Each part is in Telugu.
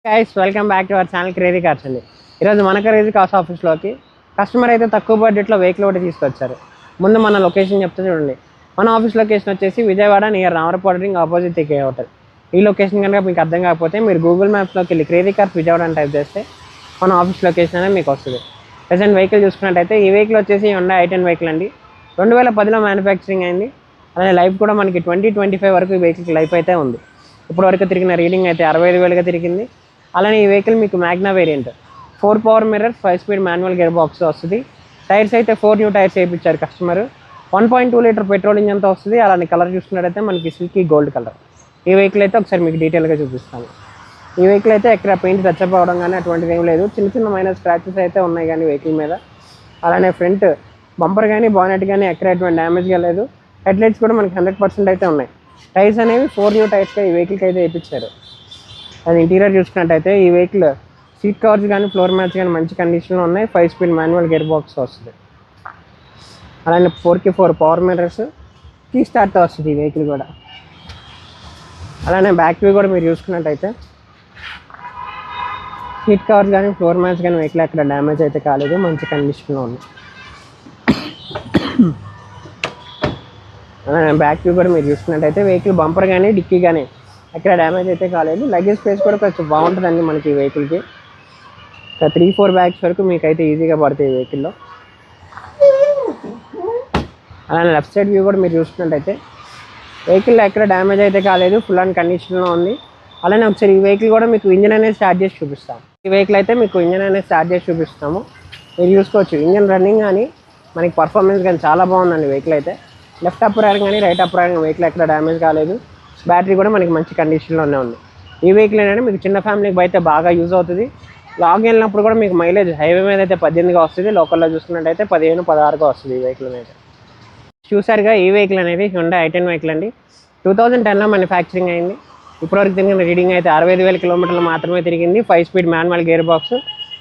Guys welcome back to our channel crazy cars అండి. ఈరోజు మన క్రేజీ కార్స్ ఆఫీస్లోకి కస్టమర్ అయితే తక్కువ బడ్జెట్లో వెహికల్ ఒకటి తీసుకొచ్చారు. ముందు మన లొకేషన్ చెప్తే చూడండి. మన ఆఫీస్ లొకేషన్ వచ్చేసి Vijayawada near Ramarapadu ring opposite కే హోటల్. ఈ లొకేషన్ కనుక మీకు అర్థం కాకపోతే మీరు గూగుల్ మ్యాప్స్లోకి వెళ్ళి క్రేజీ కార్స్ విజయవాడ అని టైప్ చేస్తే మన ఆఫీస్ లొకేషన్ అనేది మీకు వస్తుంది. ప్రెసెంట్ వెహికల్ చూసుకున్నట్టయితే ఈ వెహికల్ వచ్చేసి Hyundai i10 వెహికల్ అండి. 2010లో మ్యానుఫ్యాక్చరింగ్ అయింది. అలానే లైఫ్ కూడా మనకి 2025 వరకు ఈ వెహికల్కి లైఫ్ అయితే ఉంది. ఇప్పుడు వరకు తిరిగిన రీడింగ్ అయితే 65,000గా తిరిగింది. అలానే ఈ వెహికల్ మీకు Magna variant 4 power mirrors 5 speed manual gear box వస్తుంది. టైర్స్ అయితే 4 న్యూ టైర్స్ వేయించారు కస్టమర్. 1.2 లీటర్ పెట్రోల్ ఇంజన్తో వస్తుంది. అలానే కలర్ చూసుకున్నట్టయితే మనకి సిల్కీ గోల్డ్ కలర్. ఈ వెహికల్ అయితే ఒకసారి మీకు డీటెయిల్గా చూపిస్తాను. ఈ వెహికల్ అయితే ఎక్కడ పెయింట్ టచ్అప్ అవ్వడం కానీ అటువంటిది ఏం లేదు. చిన్న చిన్న మైనర్ స్క్రాచెస్ అయితే ఉన్నాయి కానీ వెహికల్ మీద. అలానే ఫ్రంట్ బంపర్ కానీ బానెట్ కానీ ఎక్కడ ఎటువంటి డ్యామేజ్గా లేదు. హెడ్లైట్స్ కూడా మనకి 100% అయితే ఉన్నాయి. టైర్స్ అనేవి 4 న్యూ టైర్స్గా ఈ వెహికల్కి అయితే వేయించారు. అది ఇంటీరియర్ చూసుకున్నట్టయితే ఈ వెహికల్ సీట్ కవర్స్ కానీ ఫ్లోర్ మ్యాట్స్ కానీ మంచి కండిషన్లో ఉన్నాయి. 5 స్పీడ్ మాన్యువల్ గేర్ బాక్స్ వస్తుంది. అలానే 4x4 పవర్ మిర్రర్స్ కీ స్టార్ట్తో వస్తుంది ఈ వెహికల్ కూడా. అలానే బ్యాక్ వ్యూ కూడా మీరు చూసుకున్నట్టయితే సీట్ కవర్స్ కానీ ఫ్లోర్ మ్యాట్స్ కానీ వెహికల్ ఎక్కడ డ్యామేజ్ అయితే కాలేదు, మంచి కండిషన్లో ఉంది. అలానే బ్యాక్ వ్యూ కూడా మీరు చూసుకున్నట్టయితే వెహికల్ బంపర్ కానీ డిక్కీ కానీ ఎక్కడ డ్యామేజ్ అయితే కాలేదు. లగేజ్ స్పేస్ కూడా కొంచెం బాగుంటుందండి మనకి ఈ వెహికల్కి. 3-4 బ్యాగ్స్ వరకు మీకైతే ఈజీగా పడుతుంది ఈ వెహికల్లో. అలానే లెఫ్ట్ సైడ్ వ్యూ కూడా మీరు చూసుకున్నట్టయితే వెహికల్లో ఎక్కడ డ్యామేజ్ అయితే కాలేదు, ఫుల్ అండ్ కండిషన్లో ఉంది. అలానే ఒకసారి ఈ వెహికల్ కూడా మీకు ఇంజన్ అనేది స్టార్ట్ చేసి చూపిస్తాము. ఈ వెహికల్ అయితే మీకు ఇంజన్ అనేది స్టార్ట్ చేసి చూపిస్తాము. మీరు చూసుకోవచ్చు ఇంజన్ రన్నింగ్ కానీ మనకి పర్ఫార్మెన్స్ కానీ చాలా బాగుందండి వెహికల్ అయితే. లెఫ్ట్ అప్ రైడింగ్ కానీ రైట్ అప్ రైడింగ్ వెహికల్ ఎక్కడ డ్యామేజ్ కాలేదు. బ్యాటరీ కూడా మనకి మంచి కండిషన్లోనే ఉంది. ఈ వెహికల్ ఏంటంటే మీకు చిన్న ఫ్యామిలీకి అయితే బాగా యూజ్ అవుతుంది. లాంగ్ వెళ్ళినప్పుడు కూడా మీకు మైలేజ్ హైవే మీద అయితే 18గా వస్తుంది. లోకల్లో చూసుకున్నట్టయితే 15-16గా వస్తుంది ఈ వెహికల్ మీద. చూసారుగా ఈ వెహికల్ అనేది Hyundai i10 వెహికల్ అండి. 2010లో మ్యానుఫ్యాక్చరింగ్ అయింది. ఇప్పటివరకు తిరిగిన రీడింగ్ అయితే 65,000 కిలోమీటర్లు మాత్రమే తిరిగింది. 5 స్పీడ్ మాన్యువల్ గేర్ బాక్స్.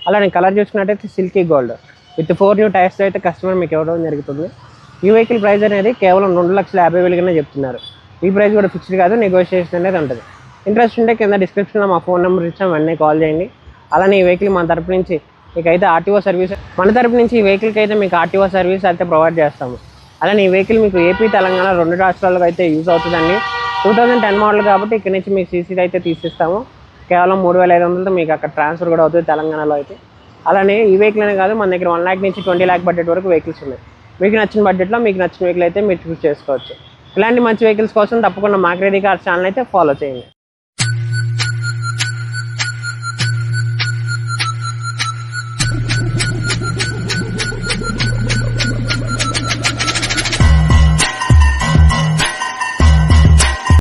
అలానే కలర్ చూసుకున్నట్టయితే silky gold with 4 new tyres అయితే కస్టమర్ మీకు ఇవ్వడం జరుగుతుంది. ఈ వెహికల్ ప్రైస్ అనేది కేవలం 2,50,000 చెప్తున్నారు. ఈ ప్రైస్ కూడా ఫిక్స్డ్ కాదు, నెగోషియేషన్ అనేది ఉంటుంది. ఇంట్రెస్ట్ ఉంటే కింద డిస్క్రిప్షన్లో మా ఫోన్ నెంబర్ ఇచ్చాం, వెంటనే కాల్ చేయండి. అలానే ఈ వెహికల్ మన తరపు నుంచి మీకైతే ఆర్టీఓ సర్వీస్ మన తరపు నుంచి ఈ వెహికల్కి అయితే మీకు ఆర్టీఓ సర్వీస్ అయితే ప్రొవైడ్ చేస్తాము. అలానే ఈ వెహికల్ మీకు ఏపీ తెలంగాణ 2 రాష్ట్రాలకు అయితే యూజ్ అవుతుందండి. 2010 మోడల్ కాబట్టి ఇక్కడ నుంచి మీకు సీసీకి అయితే తీసిస్తాము. కేవలం 3,500తో మీకు అక్కడ ట్రాన్స్ఫర్ కూడా అవుతుంది తెలంగాణలో అయితే. అలానే ఈ వెహికల్ అనే కాదు, మన దగ్గర 1 lakh నుంచి 20 lakh బడ్జెట్ వరకు వెహికల్స్ ఉన్నాయి. మీకు నచ్చిన బడ్జెట్లో మీకు నచ్చిన వెహికల్ అయితే మీరు చూస్ చేసుకోవచ్చు. ఇలాంటి మంచి వెహికల్స్ కోసం తప్పకుండా మా క్రేజీ కార్స్ ఛానల్ అయితే ఫాలో చేయండి.